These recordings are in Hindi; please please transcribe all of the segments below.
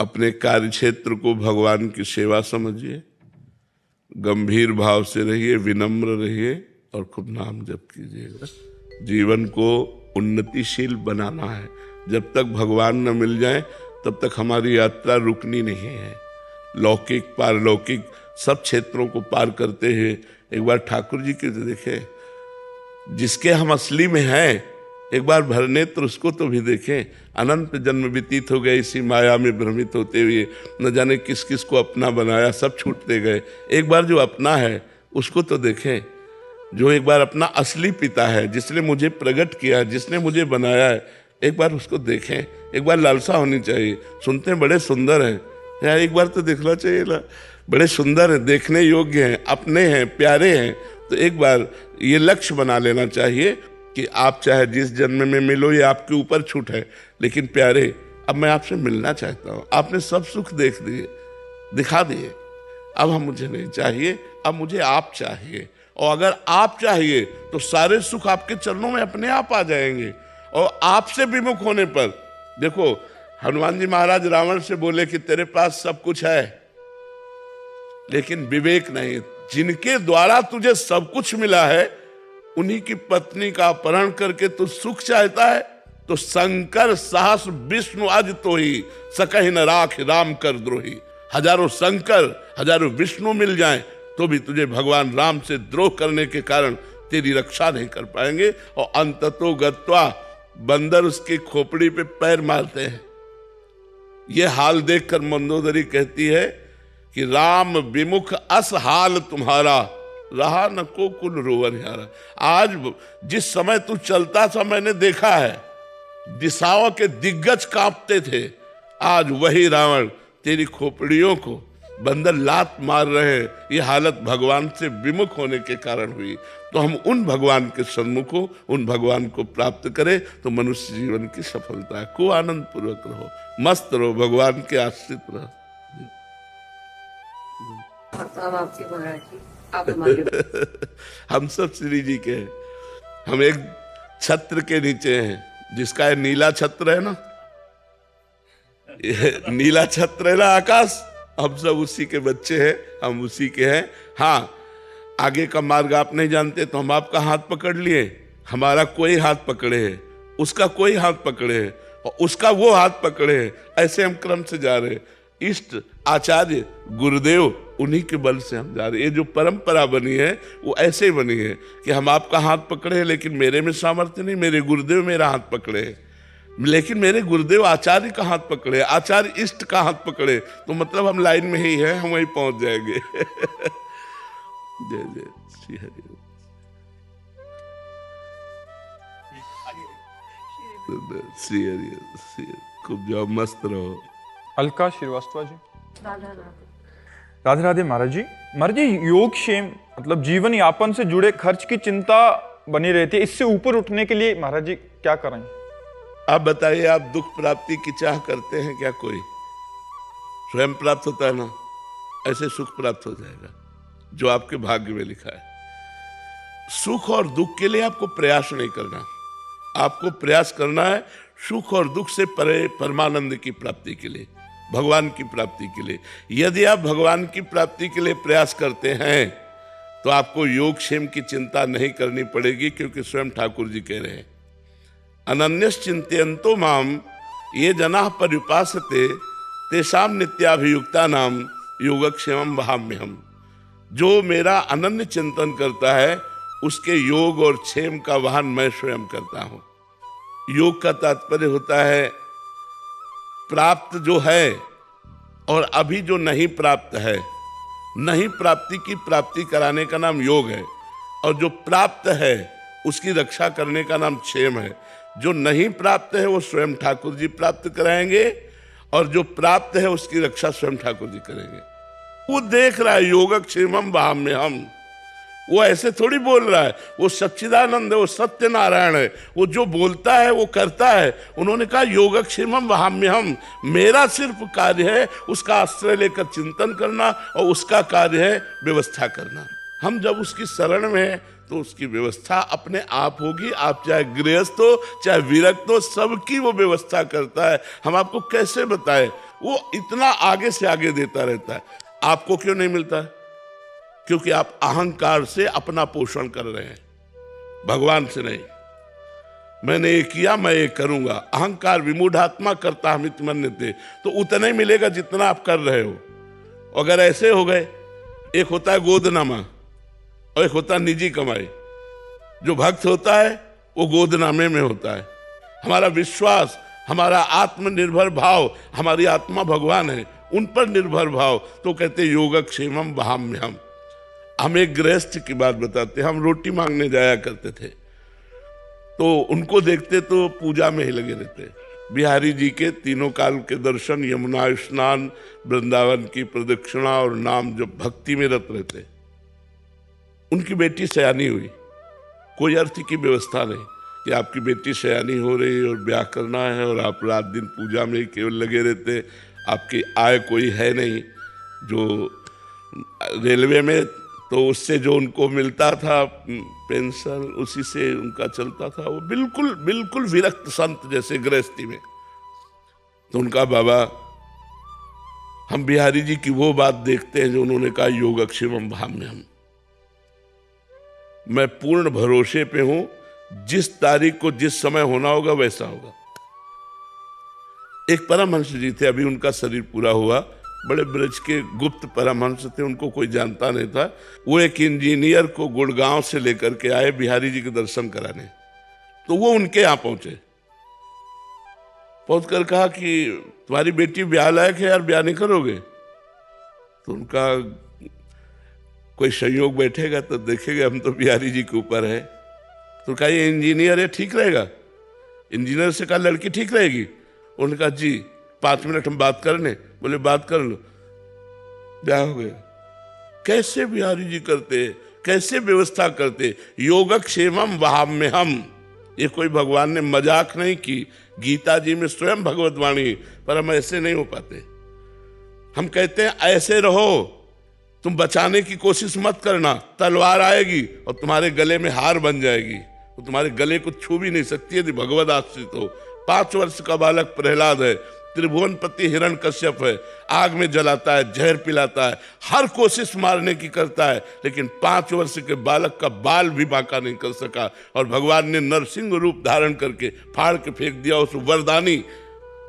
अपने कार्य क्षेत्र को भगवान की सेवा समझिए, गंभीर भाव से रहिए, विनम्र रहिए और खूब नाम जप कीजिएगा। जीवन को उन्नतिशील बनाना है। जब तक भगवान न मिल जाए तब तक हमारी यात्रा रुकनी नहीं है। लौकिक पारलौकिक सब क्षेत्रों को पार करते हुए एक बार ठाकुर जी के देखें, जिसके हम असली में हैं, एक बार भरनेत्र उसको तो भी देखें। अनंत जन्म व्यतीत हो गए इसी माया में भ्रमित होते हुए, न जाने किस किस को अपना बनाया, सब छूटते गए। एक बार जो अपना है उसको तो देखें, जो एक बार अपना असली पिता है, जिसने मुझे प्रकट किया, जिसने मुझे बनाया है, एक बार उसको देखें। एक बार लालसा होनी चाहिए। सुनते हैं बड़े सुंदर हैं यार, एक बार तो देखना चाहिए ना, बड़े सुंदर हैं, देखने योग्य हैं, अपने हैं, प्यारे हैं। तो एक बार ये लक्ष्य बना लेना चाहिए कि आप चाहे जिस जन्म में मिलो, ये आपके ऊपर छूट है, लेकिन प्यारे अब मैं आपसे मिलना चाहता हूँ। आपने सब सुख देख दिए, दिखा दिए, अब हम मुझे नहीं चाहिए, अब मुझे आप चाहिए। और अगर आप चाहिए तो सारे सुख आपके चरणों में अपने आप आ जाएंगे। और आपसे विमुख होने पर, देखो हनुमान जी महाराज रावण से बोले कि तेरे पास सब कुछ है लेकिन विवेक नहीं। जिनके द्वारा तुझे सब कुछ मिला है उन्हीं की पत्नी का अपहरण करके तू सुख चाहता है। तो शंकर सहस विष्णु आज तो ही सकहि न राख राम कर द्रोही। हजारों शंकर हजारों विष्णु मिल जाएं तो भी तुझे भगवान राम से द्रोह करने के कारण तेरी रक्षा नहीं कर पाएंगे। और अंततो गत्वा बंदर उसकी खोपड़ी पे पैर मारते हैं। यह हाल देखकर मंदोदरी कहती है कि राम विमुख अस हाल तुम्हारा, रहा न को कुल रोवन यारा। आज जिस समय तू चलता था मैंने देखा है, दिशाओं के दिग्गज कांपते थे। आज वही रावण तेरी खोपड़ियों को बंदर लात मार रहे हैं। ये हालत भगवान से विमुख होने के कारण हुई। तो हम उन भगवान के सन्मुख हो, उन भगवान को प्राप्त करें तो मनुष्य जीवन की सफलता है। को आनंद पूर्वक रहो, मस्त रहो, भगवान के आश्रित रहो। हम सब श्री जी के हैं। हम एक छत्र के नीचे हैं, जिसका है नीला छत्र है ना, नीला छत्र है ना आकाश, हम सब उसी के बच्चे हैं, हम उसी के हैं। हाँ, आगे का मार्ग आप नहीं जानते तो हम आपका हाथ पकड़ लिए, हमारा कोई हाथ पकड़े है, उसका कोई हाथ पकड़े है और उसका वो हाथ पकड़े है। ऐसे हम क्रम से जा रहे हैं। इष्ट आचार्य गुरुदेव उन्हीं के बल से हम जा रहे हैं। ये जो परंपरा बनी है वो ऐसे ही बनी है कि हम आपका हाथ पकड़े हैं, लेकिन मेरे में सामर्थ्य नहीं। मेरे गुरुदेव मेरा हाथ पकड़े हैं, लेकिन मेरे गुरुदेव आचार्य का हाथ पकड़े, आचार्य इष्ट का हाथ पकड़े, तो मतलब हम लाइन में ही हैं, हम वहीं पहुंच जाएंगे। जय जय श्री हरि। श्री हरि, खूब जाओ, मस्त रहो। अलका श्रीवास्तव जी। राधे राधे महाराज जी। महाराज जी, योग क्षेम मतलब जीवन यापन से जुड़े खर्च की चिंता बनी रहती है, इससे ऊपर उठने के लिए महाराज जी क्या करें? आप बताइए, आप दुख प्राप्ति की चाह करते हैं क्या? कोई स्वयं प्राप्त होता है ना, ऐसे सुख प्राप्त हो जाएगा जो आपके भाग्य में लिखा है। सुख और दुख के लिए आपको प्रयास नहीं करना, आपको प्रयास करना है सुख और दुख से परे परमानंद की प्राप्ति के लिए, भगवान की प्राप्ति के लिए। यदि आप भगवान की प्राप्ति के लिए प्रयास करते हैं तो आपको योग क्षेम की चिंता नहीं करनी पड़ेगी, क्योंकि स्वयं ठाकुर जी कह रहे हैं, अनन्यश्चिन्तयन्तो माम ये जनाः पर्युपासते तेषां नित्याभियुक्ता नाम योगक्षेमं वहाम्यहम्। जो मेरा अनन्य चिंतन करता है उसके योग और क्षेम का वाहन मैं स्वयं करता हूं। योग का तात्पर्य होता है प्राप्त जो है और अभी जो नहीं प्राप्त है, नहीं प्राप्ति की प्राप्ति कराने का नाम योग है, और जो प्राप्त है उसकी रक्षा करने का नाम क्षेम है। जो नहीं प्राप्त है वो स्वयं ठाकुर जी प्राप्त कराएंगे, और जो प्राप्त है उसकी रक्षा स्वयं ठाकुर जी करेंगे। वो देख रहा है योगक्षेमं वहाम्यहम्, वो ऐसे थोड़ी बोल रहा है, वो सच्चिदानंद है, वो सत्यनारायण है, वो जो बोलता है वो करता है। उन्होंने कहा योगक्षेमं वहाम्यहम्, मेरा सिर्फ कार्य है उसका आश्रय लेकर चिंतन करना, और उसका कार्य है व्यवस्था करना। हम जब उसकी शरण में हैं तो उसकी व्यवस्था अपने आप होगी। आप चाहे गृहस्थ हो चाहे विरक्त हो, सबकी वो व्यवस्था करता है। हम आपको कैसे बताएं, वो इतना आगे से आगे देता रहता है। आपको क्यों नहीं मिलता है? क्योंकि आप अहंकार से अपना पोषण कर रहे हैं, भगवान से नहीं। मैंने ये किया, मैं ये करूंगा। अहंकार विमूढ़ात्मा करता हम मन्यते, तो उतना ही मिलेगा जितना आप कर रहे हो। अगर ऐसे हो गए, एक होता है गोदनामा और एक होता है निजी कमाई। जो भक्त होता है वो गोदनामे में होता है। हमारा विश्वास, हमारा आत्मनिर्भर भाव, हमारी आत्मा भगवान है, उन पर निर्भर भाव, तो कहते योगक्षेमम वहाम्यहम्। हम एक गृहस्थ की बात बताते, हम रोटी मांगने जाया करते थे, तो उनको देखते तो पूजा में ही लगे रहते। बिहारी जी के तीनों काल के दर्शन, यमुना स्नान, वृंदावन की प्रदक्षिणा और नाम जब भक्ति में रत रहते। उनकी बेटी सयानी हुई, कोई अर्थ की व्यवस्था नहीं कि आपकी बेटी सयानी हो रही और ब्याह करना है और आप रात दिन पूजा में केवल लगे रहते। आपकी आय कोई है नहीं, जो रेलवे में तो उससे जो उनको मिलता था पेंशन, उसी से उनका चलता था। वो बिल्कुल बिल्कुल विरक्त संत जैसे गृहस्थी में। तो उनका बाबा, हम बिहारी जी की वो बात देखते हैं जो उन्होंने कहा योगक्षेमम वहाम्यहम्। मैं पूर्ण भरोसे पे हूं, जिस तारीख को जिस समय होना होगा वैसा होगा। एक परमहंस जी थे, अभी उनका शरीर पूरा हुआ, बड़े ब्रज के गुप्त परमहंस थे, उनको कोई जानता नहीं था। वो एक इंजीनियर को गुड़गांव से लेकर के आए बिहारी जी के दर्शन कराने। तो वो उनके यहां पहुंचे, पहुंच कर कहा कि तुम्हारी बेटी ब्याह लायक है यार, ब्याह नहीं करोगे? तो उनका कोई संयोग बैठेगा तो देखेगा, हम तो बिहारी जी के ऊपर है। तो कहा ये इंजीनियर है, ठीक रहेगा? इंजीनियर से कहा लड़की ठीक रहेगी? उन्होंने कहा जी 5 मिनट हम बात करने। बोले बात कर लो, ब्याह हो गया। कैसे बिहारी जी करते, कैसे व्यवस्था करते, योगक्षेमम वहाम्यहम्। ये कोई भगवान ने मजाक नहीं की, गीता जी में स्वयं भगवत वाणी, पर हम ऐसे नहीं हो पाते। हम कहते हैं ऐसे रहो, तुम बचाने की कोशिश मत करना, तलवार आएगी और तुम्हारे गले में हार बन जाएगी, वो तुम्हारे गले को छू भी नहीं सकती यदि भगवत आश्रित हो। 5 वर्ष का बालक प्रहलाद है, त्रिभुवनपति हिरण्यकश्यप है, आग में जलाता है, जहर पिलाता है, हर कोशिश मारने की करता है, लेकिन 5 वर्ष के बालक का बाल भी बांका नहीं कर सका। और भगवान ने नरसिंह रूप धारण करके फाड़ के फेंक दिया उस वरदानी,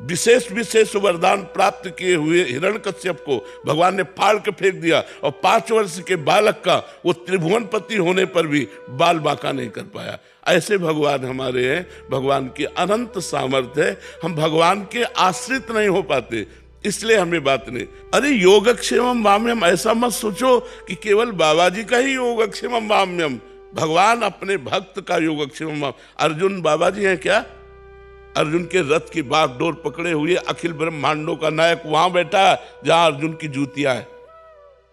विशेष वरदान प्राप्त किए हुए हिरण्यकश्यप को भगवान ने फाड़ के फेंक दिया। और 5 वर्ष के बालक का वो त्रिभुवनपति होने पर भी बाल बांका नहीं कर पाया। ऐसे भगवान हमारे हैं, भगवान की अनंत सामर्थ्य है, हम भगवान के आश्रित नहीं हो पाते, इसलिए हमें बात नहीं। अरे योगक्षेमम वाम्यम, ऐसा मत सोचो कि केवल बाबा जी का ही योगक्षेमम वाम्यम, भगवान अपने भक्त का योगक्षेमम। अर्जुन बाबा जी हैं क्या? अर्जुन के रथ की बागडोर पकड़े हुए अखिल ब्रह्मांडों का नायक वहां बैठा जहां अर्जुन की जूतियां है।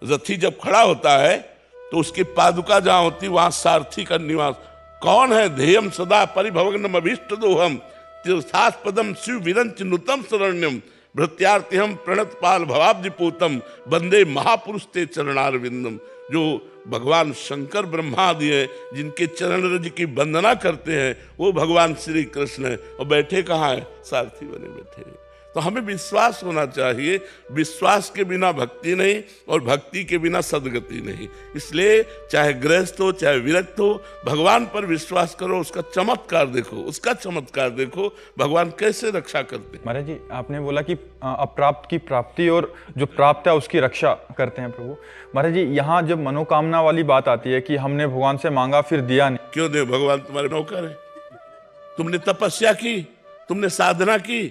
रथी जब खड़ा होता है तो उसकी पादुका जहां होती वहां सारथी का निवास। कौन है? ध्येयम सदा परिभवग्नम अभीष्ट दोहम तीर्थास्पदम शिव विरंच नुतम शरण्यम भृत्यार्तिहम प्रणत पाल भवाब्धिपूतम वंदे महापुरुष ते चरणारविंदम। जो भगवान शंकर ब्रह्मा आदि है, जिनके चरण रज की वंदना करते हैं, वो भगवान श्री कृष्ण है। और बैठे कहाँ है? सारथी बने बैठे हैं। तो हमें विश्वास होना चाहिए, विश्वास के बिना भक्ति नहीं और भक्ति के बिना सदगति नहीं। इसलिए चाहे गृहस्थ हो चाहे विरक्त हो, भगवान पर विश्वास करो, उसका चमत्कार देखो, उसका चमत्कार देखो, भगवान कैसे रक्षा करते हैं। महाराज जी, आपने बोला कि अप्राप्त की प्राप्ति और जो प्राप्त है उसकी रक्षा करते हैं प्रभु। महाराज जी, यहाँ जब मनोकामना वाली बात आती है कि हमने भगवान से मांगा फिर दिया नहीं, क्यों दे? भगवान तुम्हारे नौकर है। तुमने तपस्या की, तुमने साधना की,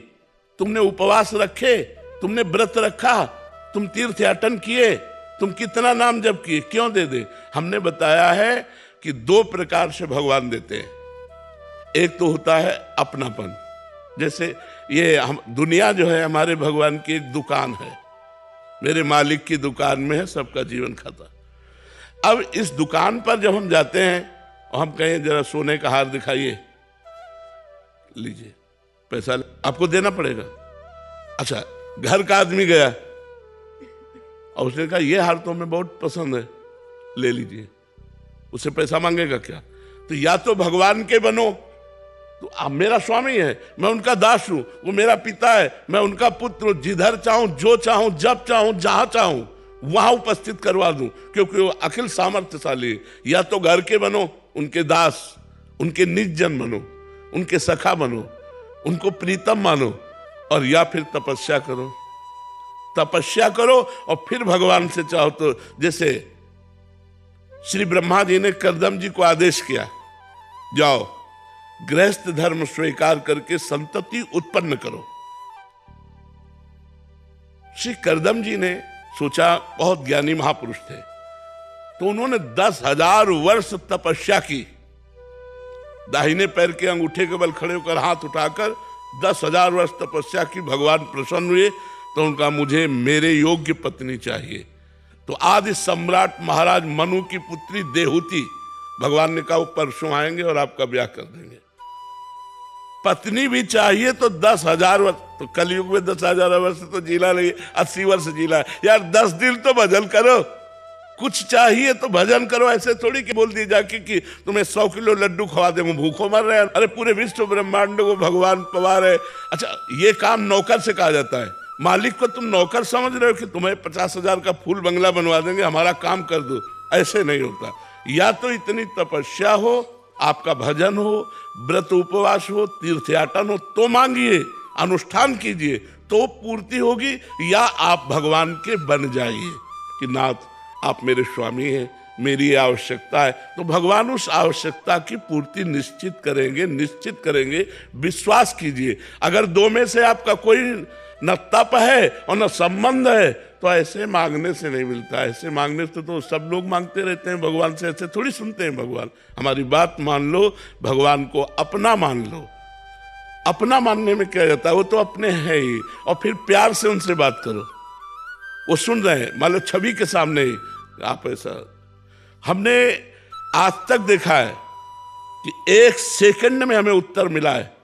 तुमने उपवास रखे, तुमने व्रत रखा, तुम तीर्थयाटन किए, तुम कितना नाम जप किए, क्यों दे दे? हमने बताया है कि 2 प्रकार से भगवान देते हैं। एक तो होता है अपनापन, जैसे ये हम दुनिया जो है हमारे भगवान की एक दुकान है, मेरे मालिक की दुकान में है सबका जीवन खाता। अब इस दुकान पर जब हम जाते हैं और हम कहें जरा सोने का हार दिखाइए, लीजिए, पैसा आपको देना पड़ेगा। अच्छा, घर का आदमी गया और उसने कहा ये हार तो हमें बहुत पसंद है, ले लीजिए, उससे पैसा मांगेगा क्या? तो या तो भगवान के बनो तो आप मेरा स्वामी है, मैं उनका दास हूं, वो मेरा पिता है, मैं उनका पुत्र हूं, जिधर चाहूं, जो चाहूं, जब चाहूं, जहां चाहूं वहां उपस्थित करवा दूं, क्योंकि वो अखिल सामर्थ्यशाली है। या तो घर के बनो, उनके दास, उनके निज जन बनो, उनके सखा बनो, उनको प्रीतम मानो, और या फिर तपस्या करो, तपस्या करो और फिर भगवान से चाहो तो। जैसे श्री ब्रह्मा जी ने कर्दम जी को आदेश किया, जाओ गृहस्थ धर्म स्वीकार करके संतति उत्पन्न करो। श्री कर्दम जी ने सोचा, बहुत ज्ञानी महापुरुष थे, तो उन्होंने 10,000 वर्ष तपस्या की। दाहिने पैर के अंगूठे के बल खड़े होकर हाथ उठाकर 10,000 वर्ष तपस्या की। भगवान प्रसन्न हुए तो उनका, मुझे मेरे योग्य पत्नी चाहिए। तो आदि सम्राट महाराज मनु की पुत्री देहूति, भगवान ने कहा वो परसों आएंगे और आपका ब्याह कर देंगे। पत्नी भी चाहिए तो 10,000 वर्ष, तो कलयुग में 10,000 वर्ष तो जीना नहीं, 80 वर्ष जीना यार। 10 दिन तो भजन करो, कुछ चाहिए तो भजन करो। ऐसे थोड़ी कि बोल दी जाके कि तुम्हें 100 किलो लड्डू खवा दे, भूखों मर रहे हैं। अरे पूरे विश्व ब्रह्मांड को भगवान पवा रहे। अच्छा, ये काम नौकर से कहा जाता है। मालिक को तुम नौकर समझ रहे हो कि तुम्हें 50,000 का फूल बंगला बनवा देंगे, हमारा काम कर दो, ऐसे नहीं होता। या तो इतनी तपस्या हो, आपका भजन हो, व्रत उपवास हो, तीर्थयाटन हो, तो मांगिए, अनुष्ठान कीजिए तो पूर्ति होगी। या आप भगवान के बन जाइए कि नाथ आप मेरे स्वामी हैं, मेरी आवश्यकता है, तो भगवान उस आवश्यकता की पूर्ति निश्चित करेंगे, निश्चित करेंगे। विश्वास कीजिए। अगर दो में से आपका कोई न तप है और न संबंध है तो ऐसे मांगने से नहीं मिलता। ऐसे मांगने से तो सब लोग मांगते रहते हैं भगवान से, ऐसे थोड़ी सुनते हैं भगवान। हमारी बात मान लो, भगवान को अपना मान लो। अपना मानने में क्या जाता है, वो तो अपने हैं ही। और फिर प्यार से उनसे बात करो, वो सुन रहे हैं, मान लो छवि के सामने ही आप ऐसा। हमने आज तक देखा है कि 1 सेकंड में हमें उत्तर मिला है,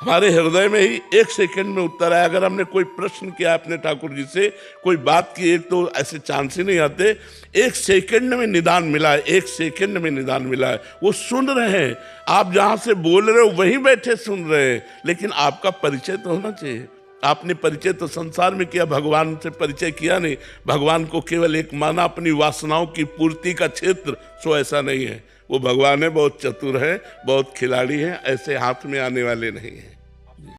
हमारे हृदय में ही 1 सेकंड में उत्तर आया। अगर हमने कोई प्रश्न किया अपने ठाकुर जी से, कोई बात की, एक तो ऐसे चांस ही नहीं आते, 1 सेकंड में निदान मिला है, 1 सेकंड में निदान मिला है। वो सुन रहे हैं, आप जहां से बोल रहे हो वहीं बैठे सुन रहे हैं, लेकिन आपका परिचय तो होना चाहिए। आपने परिचय तो संसार में किया, भगवान से परिचय किया नहीं। भगवान को केवल एक माना अपनी वासनाओं की पूर्ति का क्षेत्र, सो ऐसा नहीं है। वो भगवान है, बहुत चतुर है, बहुत खिलाड़ी है, ऐसे हाथ में आने वाले नहीं है।